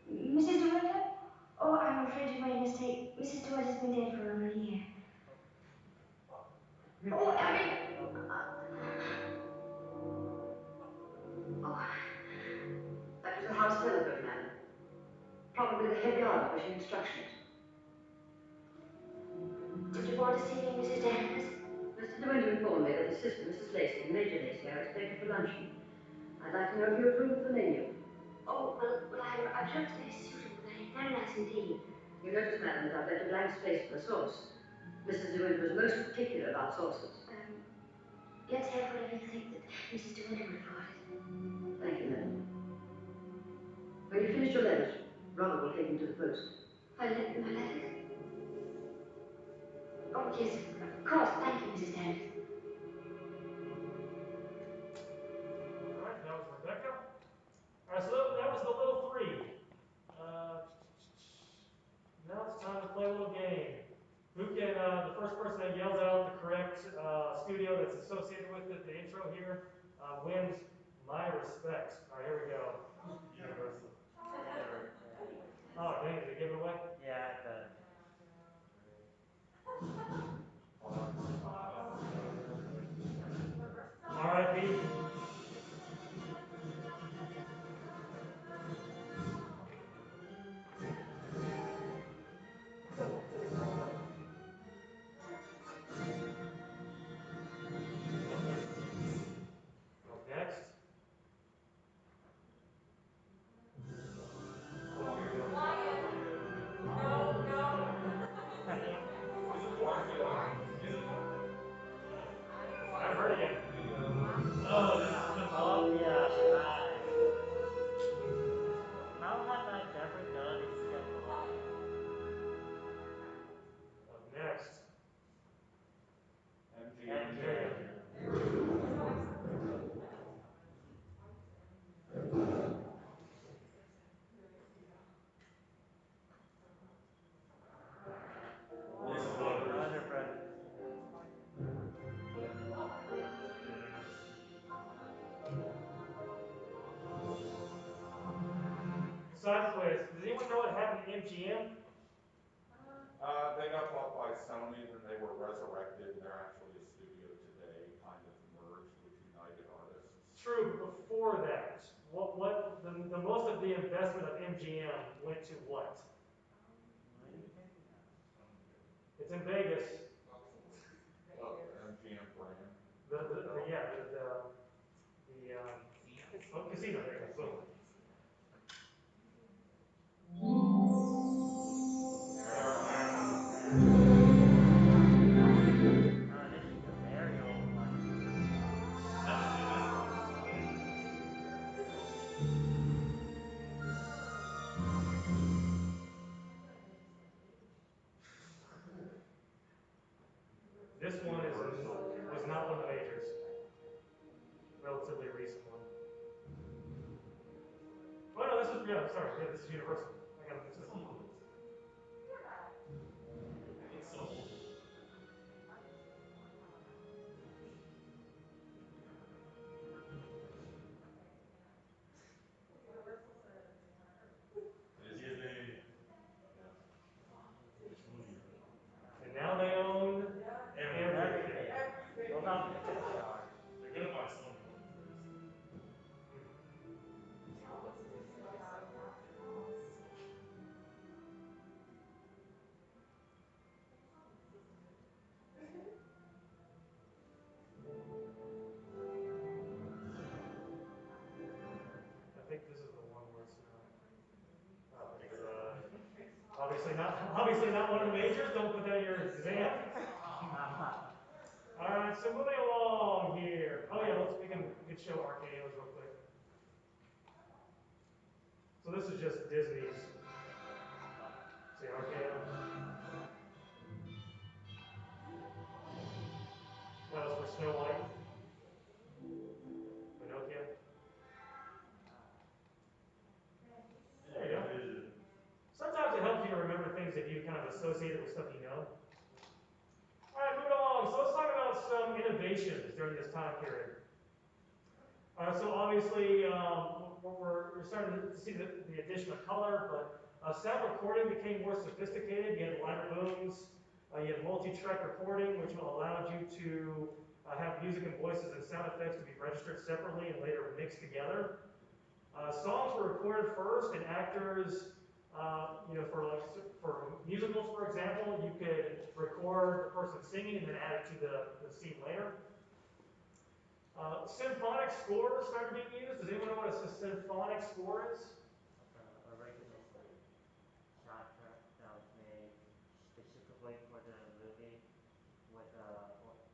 Mrs. De Winter? Oh, I'm afraid you made a mistake. Mrs. De Winter's been dead for over a year. Oh, I mean... oh. That was the house telephone, madam. Probably the head gardener wishing instructions. Did you want to see me, Mrs. Danvers? Mr. De Winter informed me that his sister, Mrs. Lacey, and Major Lacey are expected for luncheon. I'd like to know if you approve of the menu. Oh, well, I've looked very suitable, very nice indeed. You notice, madam, that I've left a blank space for the sauce. Mrs. De Winter was most particular about sauces. Let's have whatever you think that Mrs. De Winter would have ordered. Thank you, madam. When you've finished your letters, Robert will take them to the post. My letters? Oh, yes, of course. Thank you, Mrs. Danvers. All right, that was Rebecca. All right, so that was the little three. Now it's time to play a little game. Who can, the first person that yells out the correct studio that's associated with it, the intro here, wins my respect. All right, here we go. Universal. Oh, dang, did it give it away? Yeah, it does. R.I.P. Next. I've heard it yet. Oh, Side quiz. Does anyone know what happened to MGM? They got bought by Sony, then they were resurrected, and they're actually a studio today, kind of merged with United Artists. True, but before that, the most of the investment of MGM went to what? It's in Vegas. MGM brand. Casino, there you go, boom. This is a very old one. This one was not one of the majors. Relatively recent one. Oh no, this is Universal. I got it mixed up. It's so old. Disney. Yeah. Which movie? And now they own everything. What about Pixar? They're gonna buy Sony one day first. I think this is the one where it's obviously not one of the majors. Don't put that in your exam. All right, so moving along here. Oh yeah, we can show RKO's real quick. So this is just Disney's. See RKO. That was for Snow White. Pinocchio. There you go. Sometimes it helps you to remember things if you kind of associate it with stuff you know. All right, moving along. So let's talk about some innovations during this time period. So obviously, we're starting to see the addition of color, but sound recording became more sophisticated. You had liner booms, you had multi-track recording, which allowed you to have music and voices and sound effects to be registered separately and later mixed together. Songs were recorded first, and actors, for musicals, for example, you could record the person singing and then add it to the scene later. Symphonic scores started being used. Does anyone know what a symphonic score is? A original soundtrack that was made specifically for the movie with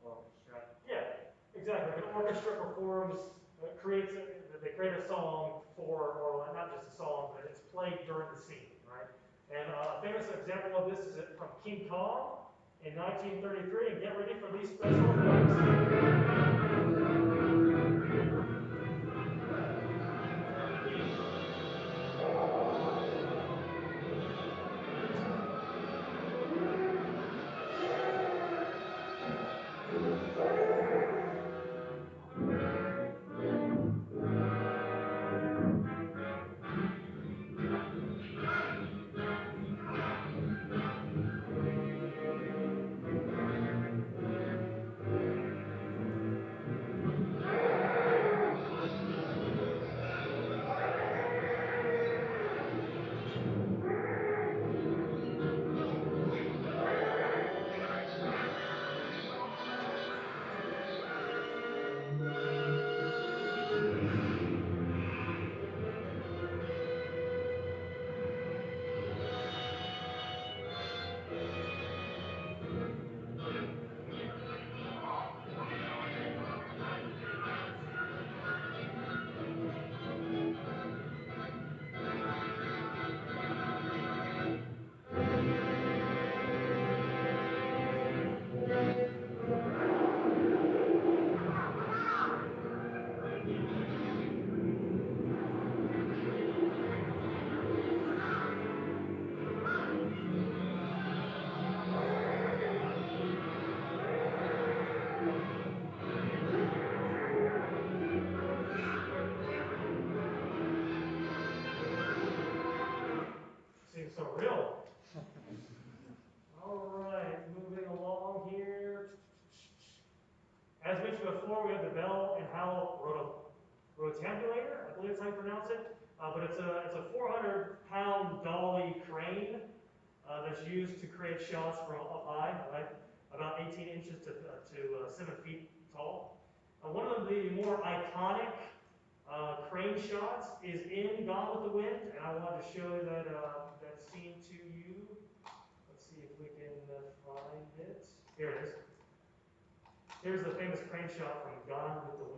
orchestra. Yeah, exactly. An orchestra performs, they create a song or not just a song, but it's played during the scene, right? And a famous example of this is from King Kong in 1933. And get ready for these special effects. floor, we have the Bell and Howell rotambulator, I believe that's how you pronounce it. But it's a 400-pound dolly crane that's used to create shots from up high, right? About 18 inches to 7 feet tall. One of the more iconic crane shots is in Gone with the Wind, and I wanted to show that that scene to you. Let's see if we can find it. Here it is. Here's the famous crane shot from Gone with the Wind.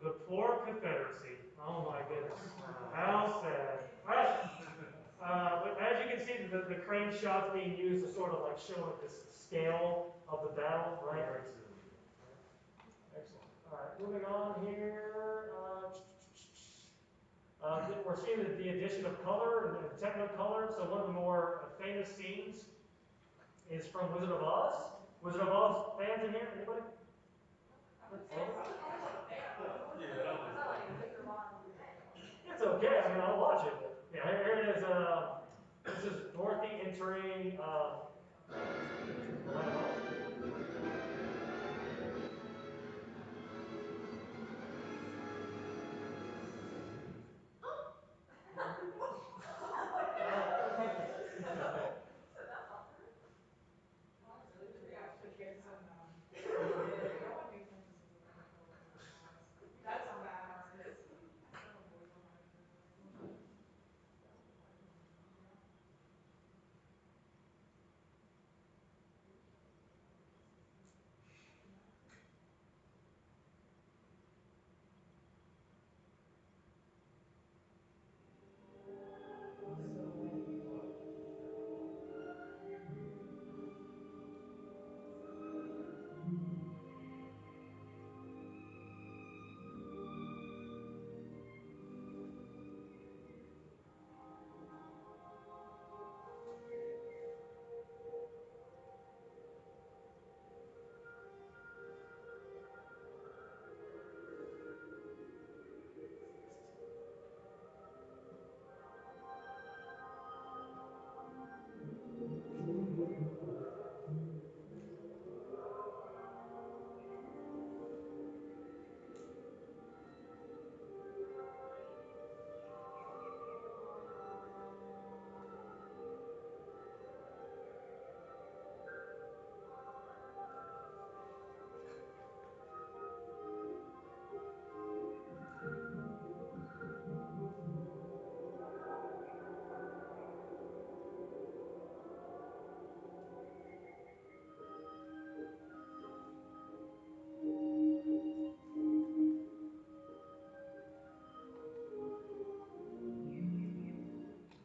The poor Confederacy. Oh my goodness. How sad. But as you can see, the crane shots being used to sort of like show this scale of the battle, right? Excellent. All right, moving on here. We're seeing the addition of color and technicolor. So one of the more famous scenes is from Wizard of Oz. Wizard of Oz fans in here? Anybody? It's okay. I mean, I'll watch it. Yeah, here it is. This is Dorothy entering.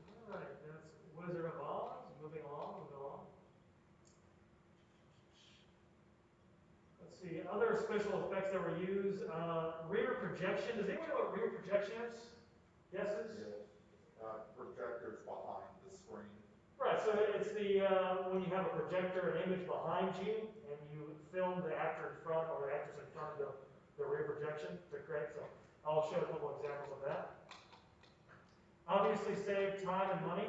That's fast. Wizard of Oz. Moving along, moving along. Let's see, other special effects that were used. Rear projection. Does anyone know what rear projection is? Guesses? Yeah. Projectors behind the screen. Right, so it's the when you have a projector, an image behind you, and you film the actor in front or the actors in front of the rear projection to create. So I'll show a couple examples of that. Obviously save time and money.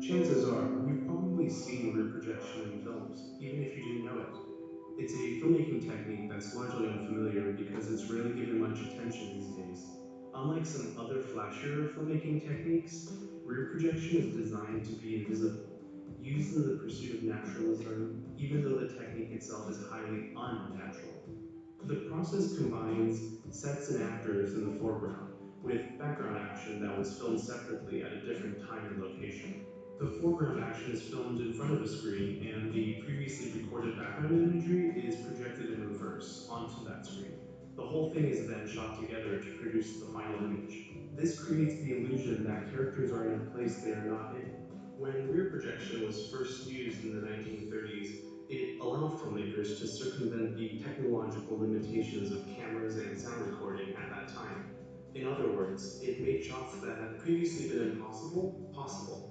Chances are, you've probably seen rear projection in films, even if you didn't know it. It's a filmmaking technique that's largely unfamiliar because it's rarely given much attention these days. Unlike some other flashier filmmaking techniques, rear projection is designed to be invisible, used in the pursuit of naturalism, even though the technique itself is highly unnatural. The process combines sets and actors in the foreground with background action that was filmed separately at a different time and location. The foreground action is filmed in front of a screen, and the previously recorded background imagery is projected in reverse onto that screen. The whole thing is then shot together to produce the final image. This creates the illusion that characters are in a place they are not in. When rear projection was first used in the 1930s, it allowed filmmakers to circumvent the technological limitations of cameras and sound recording at that time. In other words, it made shots that had previously been impossible, possible.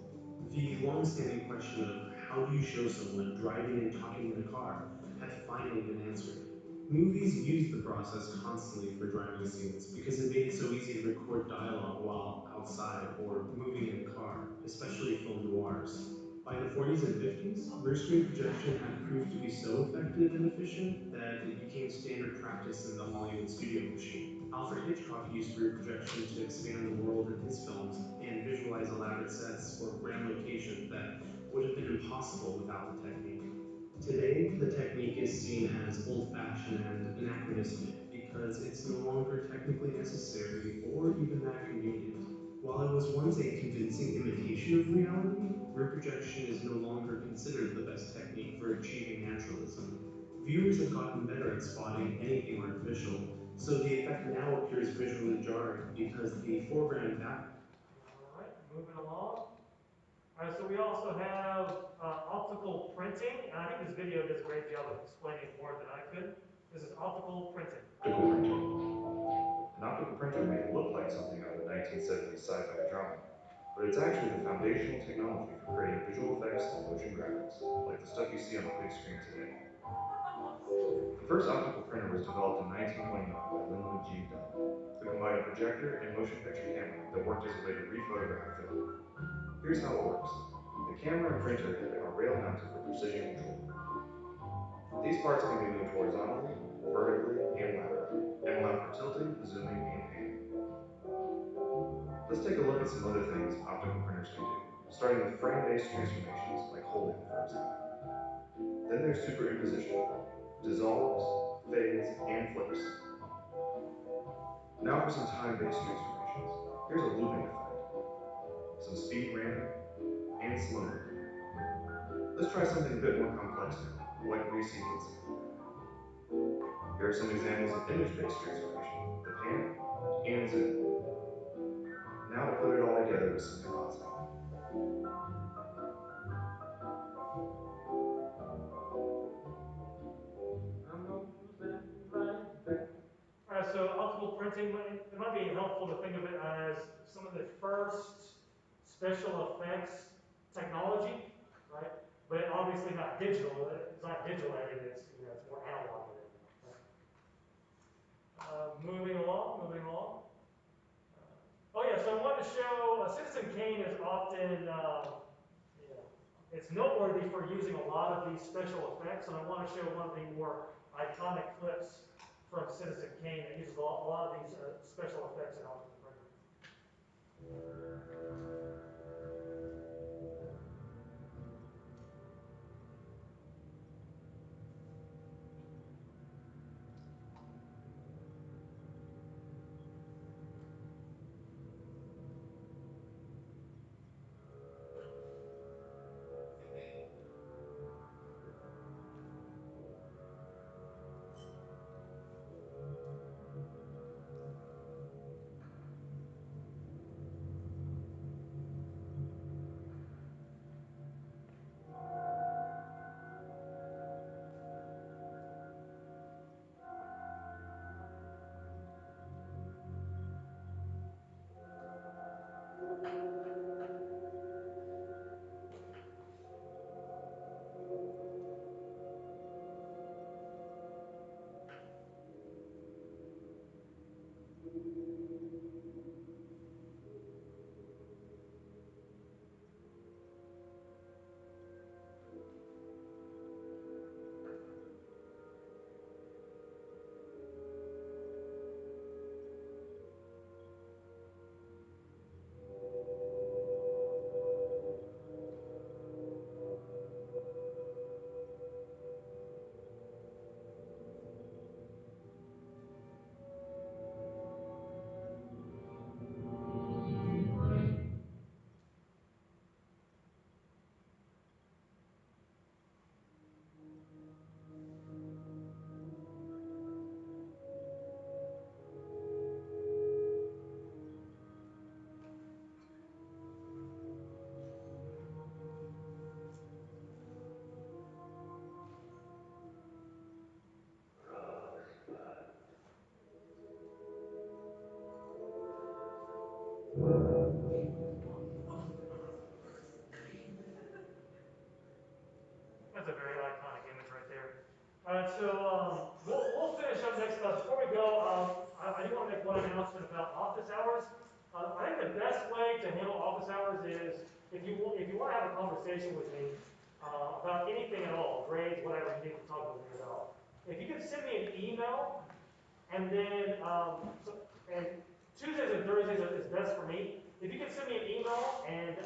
The long-standing question of how do you show someone driving and talking in a car had finally been answered. Movies used the process constantly for driving scenes because it made it so easy to record dialogue while outside or moving in a car, especially film noirs. By the 40s and 50s, rear screen projection had proved to be so effective and efficient that it became standard practice in the Hollywood studio machine. Alfred Hitchcock used rear projection to expand the world in his films and visualize elaborate sets or grand locations that would have been impossible without the technique. Today, the technique is seen as old-fashioned and anachronistic because it's no longer technically necessary or even that convenient. While it was once a convincing imitation of reality, rear projection is no longer considered the best technique for achieving naturalism. Viewers have gotten better at spotting anything artificial, so the effect now appears visually jarring because the foreground and back. All right, moving along. All right, so we also have optical printing, and I think this video does a great job of explaining it more than I could. This is optical printing. Optical printer. An optical printer may look like something out of a 1970s sci-fi drama, but it's actually the foundational technology for creating visual effects and motion graphics, like the stuff you see on the big screen today. The first optical printer was developed in 1929 by Linwood G. Dunn, who combined a projector and motion picture camera that worked as a way to rephotograph film. Here's how it works. The camera and printer head are rail mounted for precision control. These parts can be moved horizontally, vertically, and laterally, and allow for tilting, zooming, and panning. Let's take a look at some other things optical printers can do, starting with frame-based transformations, like holding, for example. Then there's superimposition, dissolves, fades, and flips. Now for some time-based transformations. Here's a looping effect, some speed ramming, and slow moving. Let's try something a bit more complex now, like resequencing. Here are some examples of image-based transformation, the pan and zoom. Now to put it all together with some compositing. All right, so optical printing, it might be helpful to think of it as some of the first special effects technology, right? But obviously not digital. It's not digital editing. It's it's more analog editing. Right? Moving along. Oh yeah, so I wanted to show Citizen Kane is often it's noteworthy for using a lot of these special effects, and I want to show one of the more iconic clips from Citizen Kane that uses a lot of these special effects in optical printing. so we'll finish up next. Before we go, I do want to make one announcement about office hours. I think the best way to handle office hours is if you want to have a conversation with me about anything at all, grades, whatever you need to talk with me about. If you can send me an email, and then and Tuesdays and Thursdays is best for me. If you can send me an email and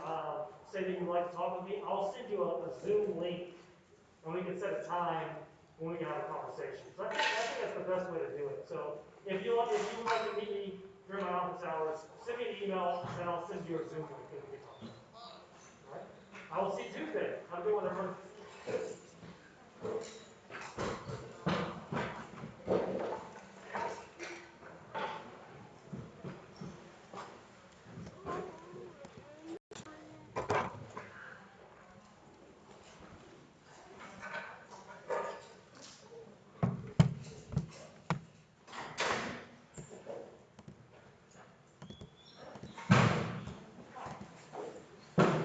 say that you'd like to talk with me, I'll send you a Zoom link, and we can set a time when we can have a conversation. So I think that's the best way to do it. So if you would like to meet me during my office hours, send me an email, and I'll send you a Zoom link. All right? I will see you Tuesday. Have a good one, everyone.